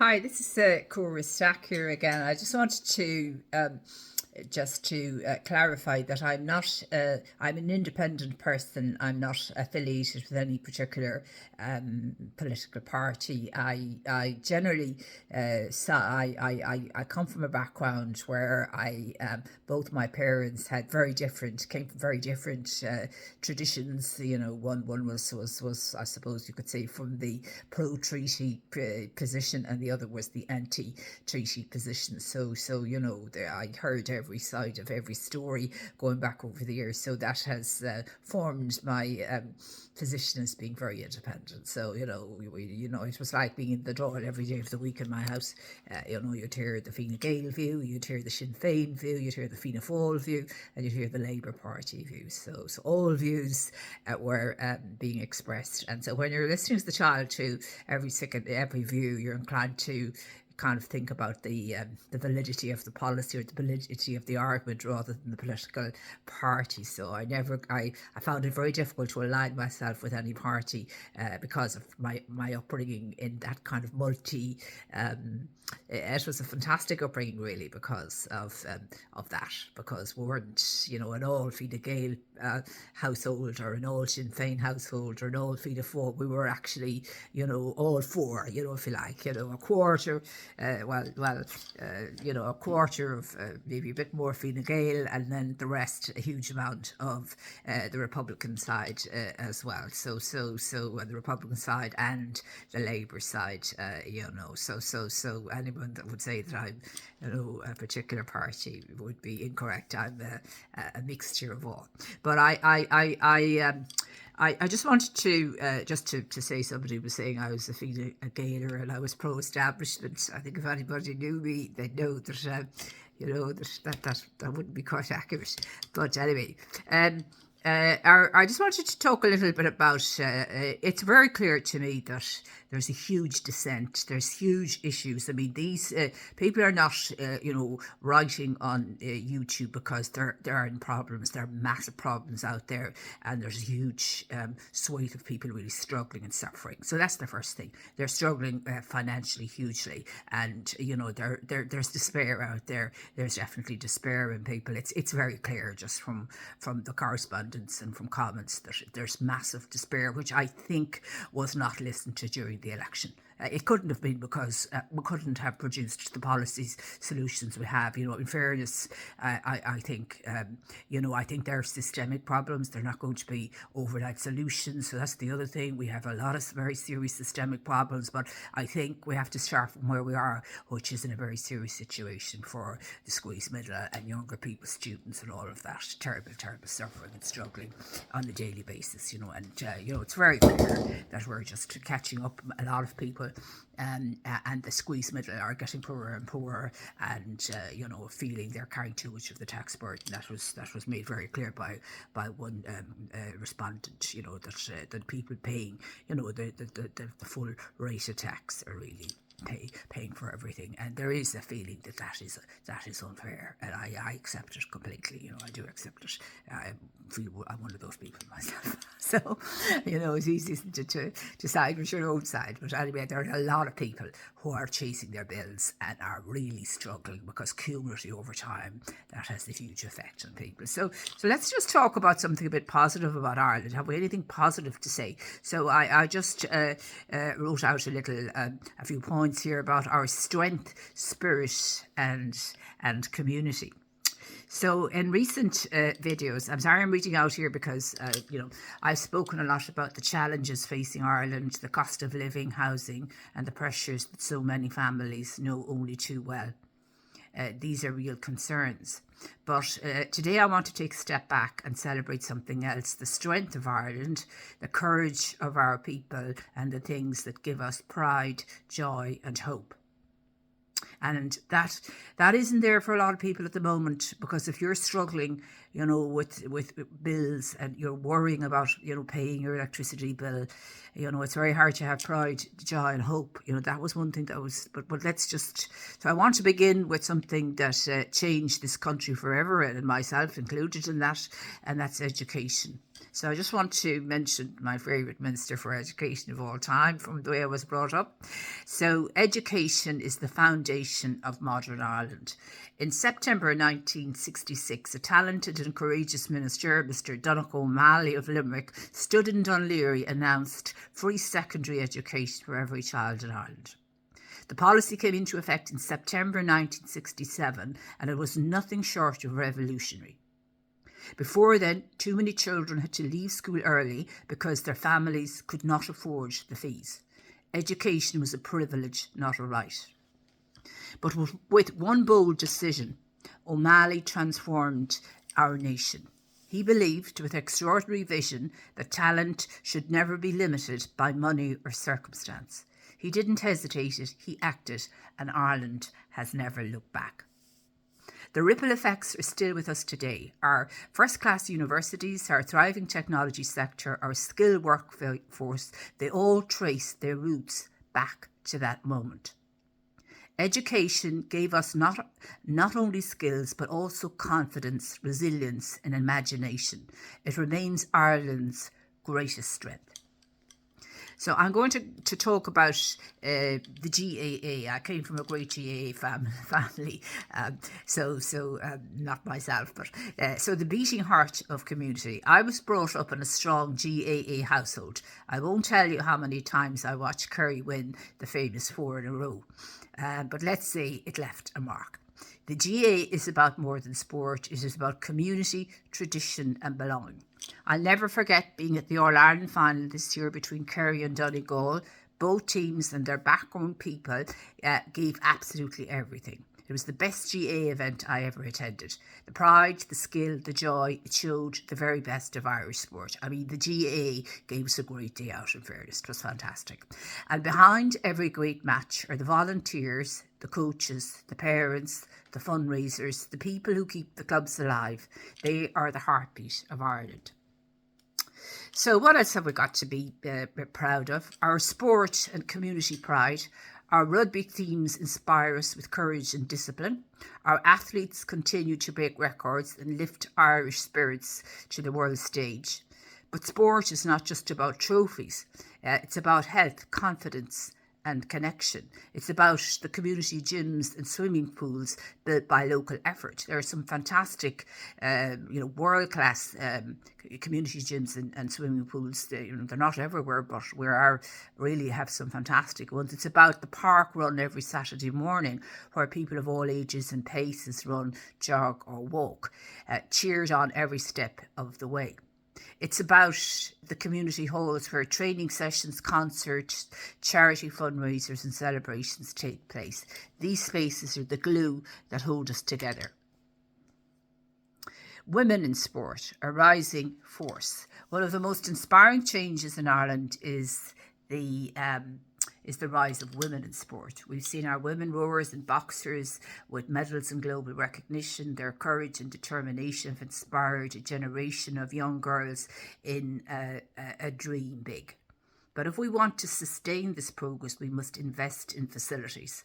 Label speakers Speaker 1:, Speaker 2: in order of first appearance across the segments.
Speaker 1: Hi, this is Cora Stack here again. I just wanted to clarify that I'm an independent person. I'm not affiliated with any particular political party. I generally, I come from a background where both my parents came from very different traditions. You know, one was I suppose you could say from the pro-treaty position, and the other was the anti-treaty position. So I heard every side of every story going back over the years. So that has formed my position as being very independent. So it was like being in the door every day of the week in my house. You'd hear the Fine Gael view, you'd hear the Sinn Féin view, you'd hear the Fianna Fáil view, and you'd hear the Labour Party view. So all views were being expressed. And so when you're listening to the child to every view, you're inclined to kind of think about the validity of the policy or the validity of the argument rather than the political party. So I found it very difficult to align myself with any party because of my upbringing in that kind of it was a fantastic upbringing really because of that, because we weren't an all Fine Gael household or an all Sinn Féin household or an all Fianna Fáil. We were actually all four, if you like, a quarter a quarter of maybe a bit more Fine Gael, and then the rest, a huge amount of the Republican side as well. So the Republican side and the Labour side, so anyone that would say that I'm a particular party would be incorrect. I'm a mixture of all. But I just wanted to say, somebody was saying I was a Fine Gaeler and I was pro-establishment. I think if anybody knew me, they'd know that that wouldn't be quite accurate. But anyway, I just wanted to talk a little bit about. It's very clear to me that there's a huge dissent. There's huge issues. I mean, these people are not, writing on YouTube because there are problems. There are massive problems out there, and there's a huge swathe of people really struggling and suffering. So that's the first thing. They're struggling financially hugely, and there's despair out there. There's definitely despair in people. It's very clear just from the correspondence and from comments that there's massive despair, which I think was not listened to during the election. It couldn't have been because we couldn't have produced the policies, solutions we have. In fairness, I think there are systemic problems. They're not going to be overnight solutions. So that's the other thing. We have a lot of very serious systemic problems, but I think we have to start from where we are, which is in a very serious situation for the squeezed middle and younger people, students, and all of that. Terrible, terrible suffering and struggling on a daily basis. It's very clear that we're just catching up. A lot of people. And the squeeze middle are getting poorer and poorer, and feeling they're carrying too much of the tax burden. That was made very clear by one respondent. That people paying the full rate of tax are really paying for everything, and there is a feeling that is unfair, and I accept it completely. I do accept it. I feel I'm one of those people myself. So it's easy to side with your own side, but anyway, there are a lot of people who are chasing their bills and are really struggling because cumulatively over time that has a huge effect on people. So let's just talk about something a bit positive about Ireland. Have we anything positive to say? So I just wrote out a few points here about our strength, spirit, and community. So in recent videos, I'm sorry I'm reading out here because, I've spoken a lot about the challenges facing Ireland, the cost of living, housing, and the pressures that so many families know only too well. These are real concerns. But today I want to take a step back and celebrate something else: the strength of Ireland, the courage of our people, and the things that give us pride, joy, and hope. And that isn't there for a lot of people at the moment, because if you're struggling, with bills and you're worrying about, paying your electricity bill, it's very hard to have pride, joy, and hope. That was one thing that was, but let's just, so I want to begin with something that changed this country forever, and myself included in that, and that's education. So I just want to mention my favourite Minister for Education of all time from the way I was brought up. So education is the foundation of modern Ireland. In September 1966, a talented and courageous minister, Mr. Donnagh Malley of Limerick, stood in Donnagh, announced free secondary education for every child in Ireland. The policy came into effect in September 1967 and it was nothing short of revolutionary. Before then, too many children had to leave school early because their families could not afford the fees. Education was a privilege, not a right. But with one bold decision, O'Malley transformed our nation. He believed, with extraordinary vision, that talent should never be limited by money or circumstance. He didn't hesitate, he acted, and Ireland has never looked back. The ripple effects are still with us today. Our first-class universities, our thriving technology sector, our skilled workforce, they all trace their roots back to that moment. Education gave us not only skills, but also confidence, resilience and imagination. It remains Ireland's greatest strength. So I'm going to talk about the GAA. I came from a great GAA family, not myself, but so the beating heart of community. I was brought up in a strong GAA household. I won't tell you how many times I watched Kerry win the famous 4 in a row, but let's say it left a mark. The GAA is about more than sport. It is about community, tradition and belonging. I'll never forget being at the All-Ireland final this year between Kerry and Donegal. Both teams and their background people gave absolutely everything. It was the best GAA event I ever attended. The pride, the skill, the joy, it showed the very best of Irish sport. I mean, the GAA gave us a great day out, in fairness. It was fantastic. And behind every great match are the volunteers, the coaches, the parents, the fundraisers, the people who keep the clubs alive. They are the heartbeat of Ireland. So what else have we got to be proud of? Our sport and community pride. Our rugby teams inspire us with courage and discipline. Our athletes continue to break records and lift Irish spirits to the world stage. But sport is not just about trophies. It's about health, confidence and connection. It's about the community gyms and swimming pools built by local effort. There are some fantastic, world-class community gyms and swimming pools. They're not everywhere, but we really have some fantastic ones. It's about the park run every Saturday morning, where people of all ages and paces run, jog or walk, cheered on every step of the way. It's about the community halls where training sessions, concerts, charity fundraisers and celebrations take place. These spaces are the glue that hold us together. Women in sport, a rising force. One of the most inspiring changes in Ireland is the rise of women in sport. We've seen our women rowers and boxers with medals and global recognition. Their courage and determination have inspired a generation of young girls in a dream big. But if we want to sustain this progress, we must invest in facilities.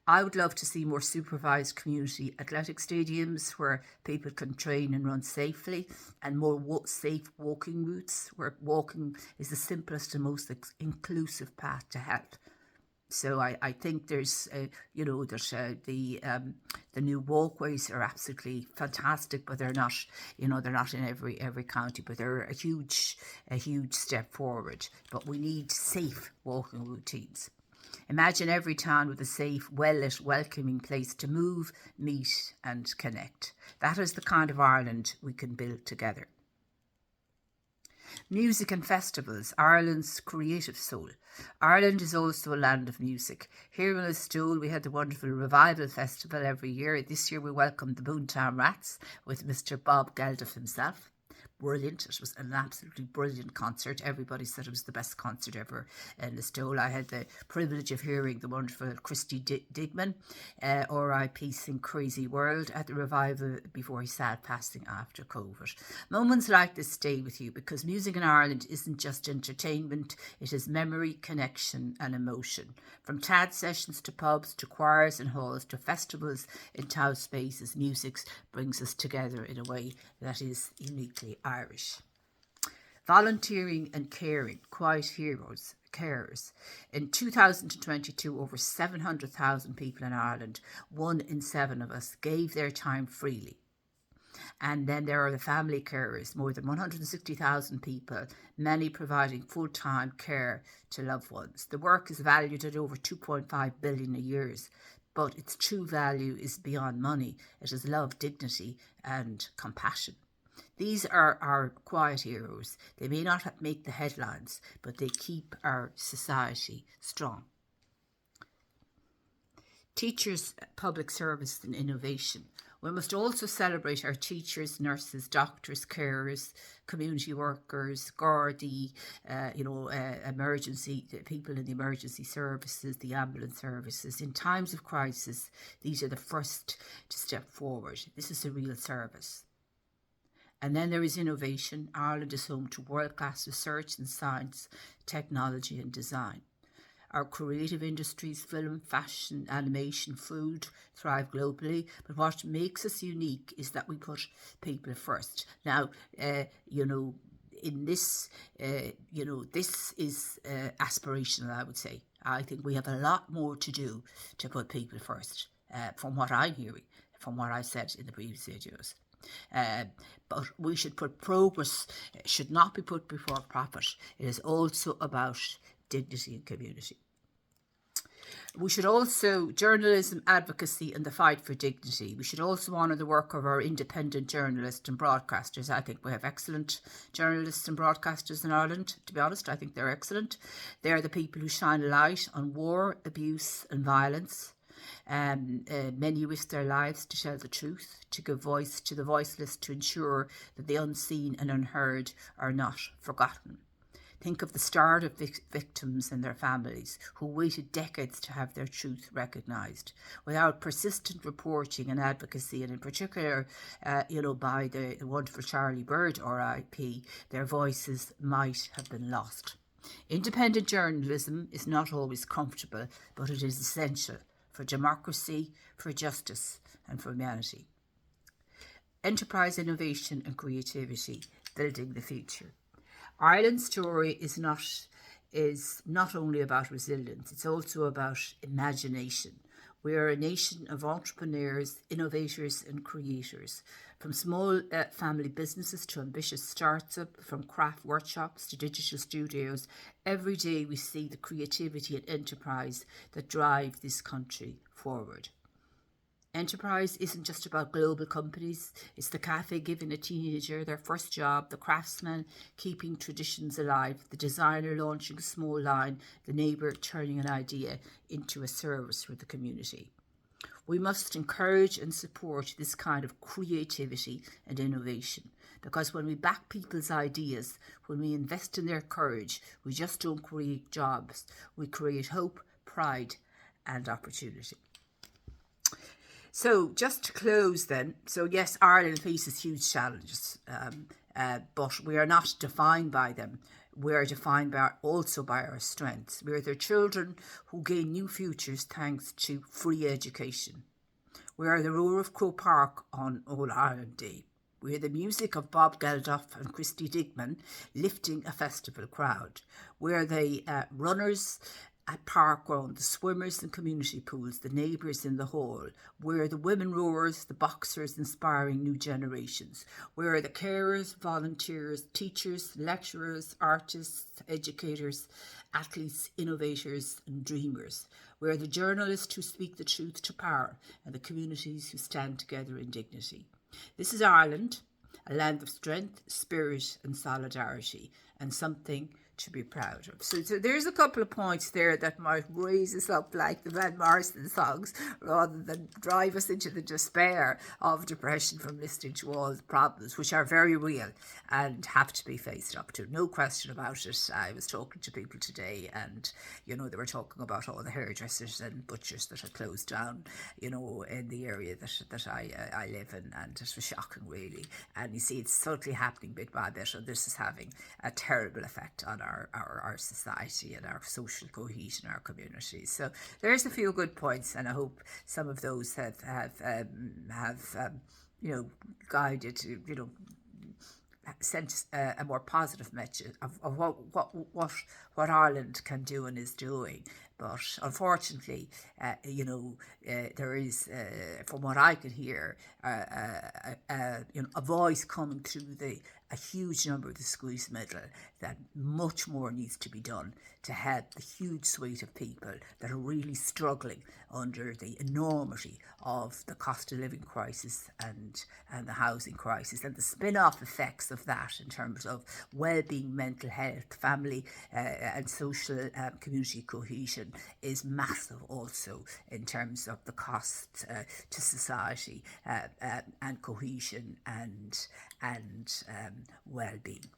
Speaker 1: I would love to see more supervised community athletic stadiums where people can train and run safely, and more safe walking routes where walking is the simplest and most inclusive path to health. So I think there's the new walkways are absolutely fantastic, but they're not in every county, but they're a huge step forward. But we need safe walking routines. Imagine every town with a safe, well-lit, welcoming place to move, meet and connect. That is the kind of Ireland we can build together. Music and festivals, Ireland's creative soul. Ireland is also a land of music. Here in Listowel we had the wonderful Revival Festival every year. This year we welcomed the Boontown Rats with Mr. Bob Geldof himself. Brilliant. It was an absolutely brilliant concert. Everybody said it was the best concert ever in Listowel. I had the privilege of hearing the wonderful Christy Digman, R.I.P. sing Crazy World at the Revival before he sad passing after COVID. Moments like this stay with you because music in Ireland isn't just entertainment, it is memory, connection and emotion. From TAD sessions to pubs to choirs and halls to festivals in town spaces, music brings us together in a way that is uniquely Irish. Volunteering and caring, quiet heroes, carers. In 2022, over 700,000 people in Ireland, 1 in 7 of us, gave their time freely. And then there are the family carers, more than 160,000 people, many providing full-time care to loved ones. The work is valued at over 2.5 billion a year, but its true value is beyond money. It is love, dignity and compassion. These are our quiet heroes. They may not make the headlines, but they keep our society strong. Teachers, public service and innovation. We must also celebrate our teachers, nurses, doctors, carers, community workers, Gardaí, emergency people in the emergency services, the ambulance services. In times of crisis, these are the first to step forward. This is a real service. And then there is innovation. Ireland is home to world-class research in science, technology and design. Our creative industries, film, fashion, animation, food, thrive globally. But what makes us unique is that we put people first. Now, in this, this is aspirational, I would say. I think we have a lot more to do to put people first, from what I'm hearing, from what I said in the previous videos. But we should put progress, should not be put before profit. It is also about dignity and community. We should also, journalism, advocacy and the fight for dignity. We should also honour the work of our independent journalists and broadcasters. I think we have excellent journalists and broadcasters in Ireland, to be honest. I think they're excellent. They're the people who shine a light on war, abuse and violence. Many risk their lives to tell the truth, to give voice to the voiceless, to ensure that the unseen and unheard are not forgotten. Think of the starved victims and their families who waited decades to have their truth recognised. Without persistent reporting and advocacy, and in particular, by the wonderful Charlie Bird, RIP, their voices might have been lost. Independent journalism is not always comfortable, but it is essential for democracy, for justice and for humanity. Enterprise, innovation and creativity, building the future. Ireland's story is not only about resilience, it's also about imagination. We are a nation of entrepreneurs, innovators and creators. From small family businesses to ambitious startups, from craft workshops to digital studios, every day we see the creativity and enterprise that drive this country forward. Enterprise isn't just about global companies. It's the cafe giving a teenager their first job, the craftsman keeping traditions alive, the designer launching a small line, the neighbour turning an idea into a service for the community. We must encourage and support this kind of creativity and innovation, because when we back people's ideas, when we invest in their courage, we just don't create jobs. We create hope, pride and opportunity. So just to close then, so yes, Ireland faces huge challenges, but we are not defined by them. We are defined also by our strengths. We are their children who gain new futures thanks to free education. We are the roar of Croke Park on All Ireland Day. We are the music of Bob Geldof and Christy Digman lifting a festival crowd. We are the runners at park ground, the swimmers in community pools, the neighbours in the hall. We're the women rowers, the boxers inspiring new generations. We're the carers, volunteers, teachers, lecturers, artists, educators, athletes, innovators and dreamers. We're the journalists who speak the truth to power and the communities who stand together in dignity. This is Ireland, a land of strength, spirit and solidarity, and something to be proud of. So there's a couple of points there that might raise us up like the Van Morrison songs, rather than drive us into the despair of depression from listening to all the problems, which are very real and have to be faced up to. No question about it. I was talking to people today and, they were talking about all the hairdressers and butchers that had closed down, in the area that I live in, and it was shocking really. And you see, it's totally happening bit by bit, and this is having a terrible effect on our society and our social cohesion, our communities. So there's a few good points, and I hope some of those have guided, sent a more positive message of what Ireland can do and is doing. But unfortunately, there is, from what I can hear, a voice coming through a huge number of the squeeze middle that much more needs to be done to help the huge suite of people that are really struggling under the enormity of the cost of living crisis and the housing crisis and the spin-off effects of that in terms of well-being, mental health, family and social community cohesion is massive also in terms of the cost to society and cohesion and well-being.